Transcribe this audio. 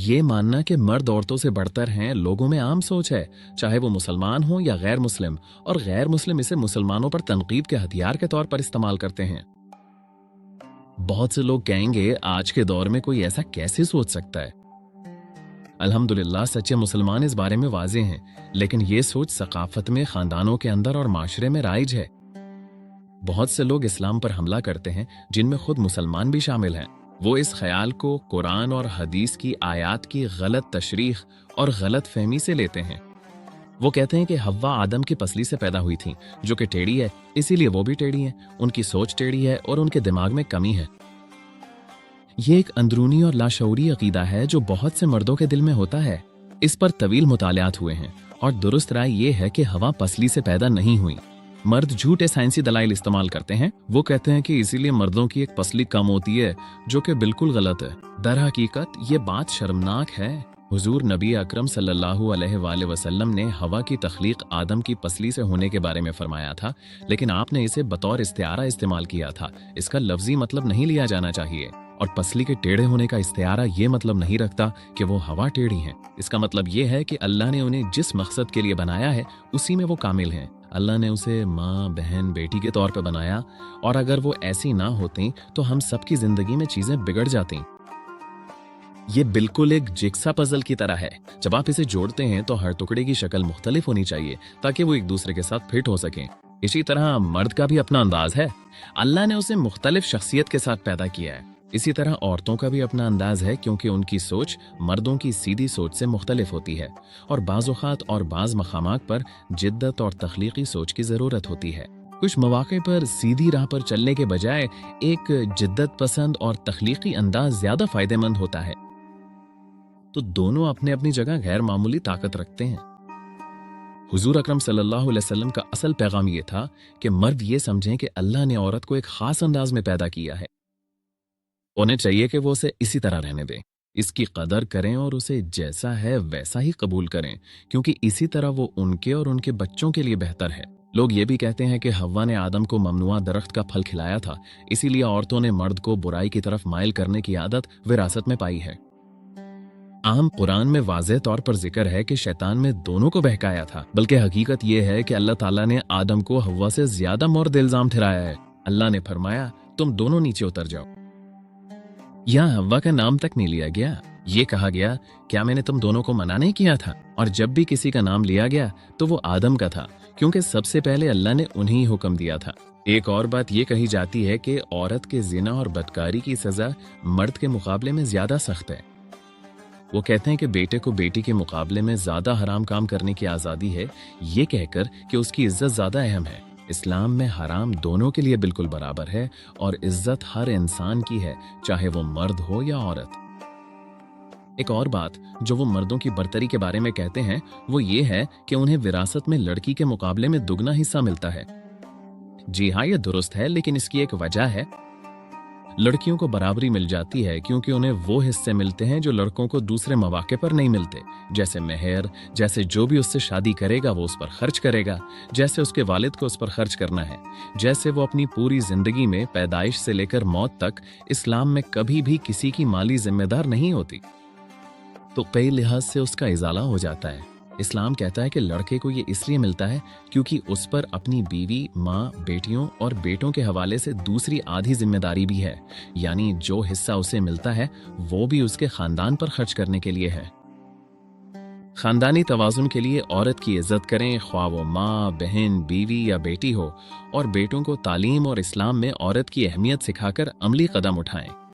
ये मानना कि मर्द औरतों से बढ़तर हैं लोगों में आम सोच है, चाहे वो मुसलमान हो या गैर मुस्लिम, और गैर मुस्लिम इसे मुसलमानों पर तनकीद के हथियार के तौर पर इस्तेमाल करते हैं। बहुत से लोग कहेंगे आज के दौर में कोई ऐसा कैसे सोच सकता है। अल्हम्दुलिल्लाह सच्चे मुसलमान इस बारे में वाज़ेह हैं, लेकिन ये सोच सकाफत में, खानदानों के अंदर और माशरे में राइज है। बहुत से लोग इस्लाम पर हमला करते हैं जिनमें खुद मुसलमान भी शामिल हैं। वो इस ख्याल को कुरान और हदीस की आयात की गलत तशरीह और गलत फहमी से लेते हैं। वो कहते हैं कि हव्वा आदम की पसली से पैदा हुई थी, जो कि टेढ़ी है, इसीलिए वो भी टेढ़ी है, उनकी सोच टेढ़ी है और उनके दिमाग में कमी है। ये एक अंदरूनी और लाशऊरी अकीदा है जो बहुत से मर्दों के दिल में होता है। इस पर तवील मुतालियात हुए हैं और दुरुस्त राय ये है कि हवा पसली से पैदा नहीं हुई। मर्द झूठे साइंसी दलाइल इस्तेमाल करते हैं। वो कहते हैं कि इसीलिए मर्दों की एक पसली कम होती है, जो कि बिल्कुल गलत है। दर हकीकत ये बात शर्मनाक है। हुजूर नबी अकरम सल्लल्लाहु अलैहि वसल्लम ने हवा की तख्लीक आदम की पसली से होने के बारे में फरमाया था, लेकिन आपने इसे बतौर इस्तिआरा इस्तेमाल किया था। इसका लफ्जी मतलब नहीं लिया जाना चाहिए। और पसली के टेढ़े होने का इस्तिआरा ये मतलब नहीं रखता कि वो हवा टेढ़ी है। इसका मतलब ये है कि अल्लाह ने उन्हें जिस मकसद के लिए बनाया है उसी में वो कामिल हैं। अल्लाह ने उसे माँ, बहन, बेटी के तौर पर बनाया, और अगर वो ऐसी ना होती तो हम सबकी जिंदगी में चीजें बिगड़ जाती। ये बिल्कुल एक जिक्सा पजल की तरह है। जब आप इसे जोड़ते हैं तो हर टुकड़े की शक्ल मुख्तलिफ होनी चाहिए ताकि वो एक दूसरे के साथ फिट हो सकें। इसी तरह मर्द का भी अपना अंदाज है। अल्लाह ने उसे मुख्तलिफ शख्सियत के साथ पैदा किया है। इसी तरह औरतों का भी अपना अंदाज है, क्योंकि उनकी सोच मर्दों की सीधी सोच से मुख्तलिफ होती है और बाज़ औक़ात और बाज़ मकामात पर जिद्दत और तख्लीकी सोच की ज़रूरत होती है। कुछ मौक़े पर सीधी राह पर चलने के बजाय एक जिद्दत पसंद और तख्लीकी अंदाज ज़्यादा फ़ायदेमंद होता है। तो दोनों अपने अपनी जगह गैर मामूली ताकत रखते हैं। हुजूर अकरम सल्लल्लाहु अलैहि वसल्लम का असल पैगाम ये था कि मर्द ये समझें कि अल्लाह ने औरत को एक ख़ास अंदाज में पैदा किया है। उन्हें चाहिए कि वो उसे इसी तरह रहने दें, इसकी कदर करें और उसे जैसा है वैसा ही कबूल करें, क्योंकि इसी तरह वो उनके और उनके बच्चों के लिए बेहतर है। लोग ये भी कहते हैं कि हव्वा ने आदम को ममनुआ दरख्त का फल खिलाया था, इसीलिए औरतों ने मर्द को बुराई की तरफ माइल करने की आदत विरासत में पाई है। आम कुरान में वाज़ेह तौर पर जिक्र है कि शैतान ने दोनों को बहकाया था, बल्कि हकीकत यह है कि अल्लाह ताला ने आदम को हव्वा से ज्यादा मोर्द इल्जाम ठहराया है। अल्लाह ने फरमाया, तुम दोनों नीचे उतर जाओ। यहाँ हव्वा का नाम तक नहीं लिया गया। ये कहा गया, क्या मैंने तुम दोनों को मना नहीं किया था? और जब भी किसी का नाम लिया गया तो वो आदम का था, क्योंकि सबसे पहले अल्लाह ने उन्हीं हुक्म दिया था। एक और बात ये कही जाती है कि औरत के जिना और बदकारी की सजा मर्द के मुकाबले में ज्यादा सख्त है। वो कहते हैं कि बेटे को बेटी के मुकाबले में ज्यादा हराम काम करने की आजादी है, ये कहकर कि उसकी इज्जत ज्यादा अहम है। इस्लाम में हराम दोनों के लिए बिल्कुल बराबर है और इज्जत हर इंसान की है, चाहे वो मर्द हो या औरत। एक और बात जो वो मर्दों की बर्तरी के बारे में कहते हैं वो ये है कि उन्हें विरासत में लड़की के मुकाबले में दुगना हिस्सा मिलता है। जी हाँ, ये दुरुस्त है, लेकिन इसकी एक वजह है। लड़कियों को बराबरी मिल जाती है क्योंकि उन्हें वो हिस्से मिलते हैं जो लड़कों को दूसरे मौके पर नहीं मिलते, जैसे मेहर, जैसे जो भी उससे शादी करेगा वो उस पर खर्च करेगा, जैसे उसके वालिद को उस पर खर्च करना है, जैसे वो अपनी पूरी जिंदगी में पैदाइश से लेकर मौत तक इस्लाम में कभी भी किसी की माली जिम्मेदार नहीं होती, तो कई लिहाज से उसका इजाला हो जाता है। इस्लाम कहता है कि लड़के को ये इसलिए मिलता है क्योंकि उस पर अपनी बीवी, माँ, बेटियों और बेटों के हवाले से दूसरी आधी जिम्मेदारी भी है, यानी जो हिस्सा उसे मिलता है वो भी उसके खानदान पर खर्च करने के लिए है। खानदानी तवाजुन के लिए औरत की इज्जत करें, ख्वाह वो माँ, बहन, बीवी या बेटी हो, और बेटों को तालीम और इस्लाम में औरत की अहमियत सिखाकर अमली कदम उठाएं।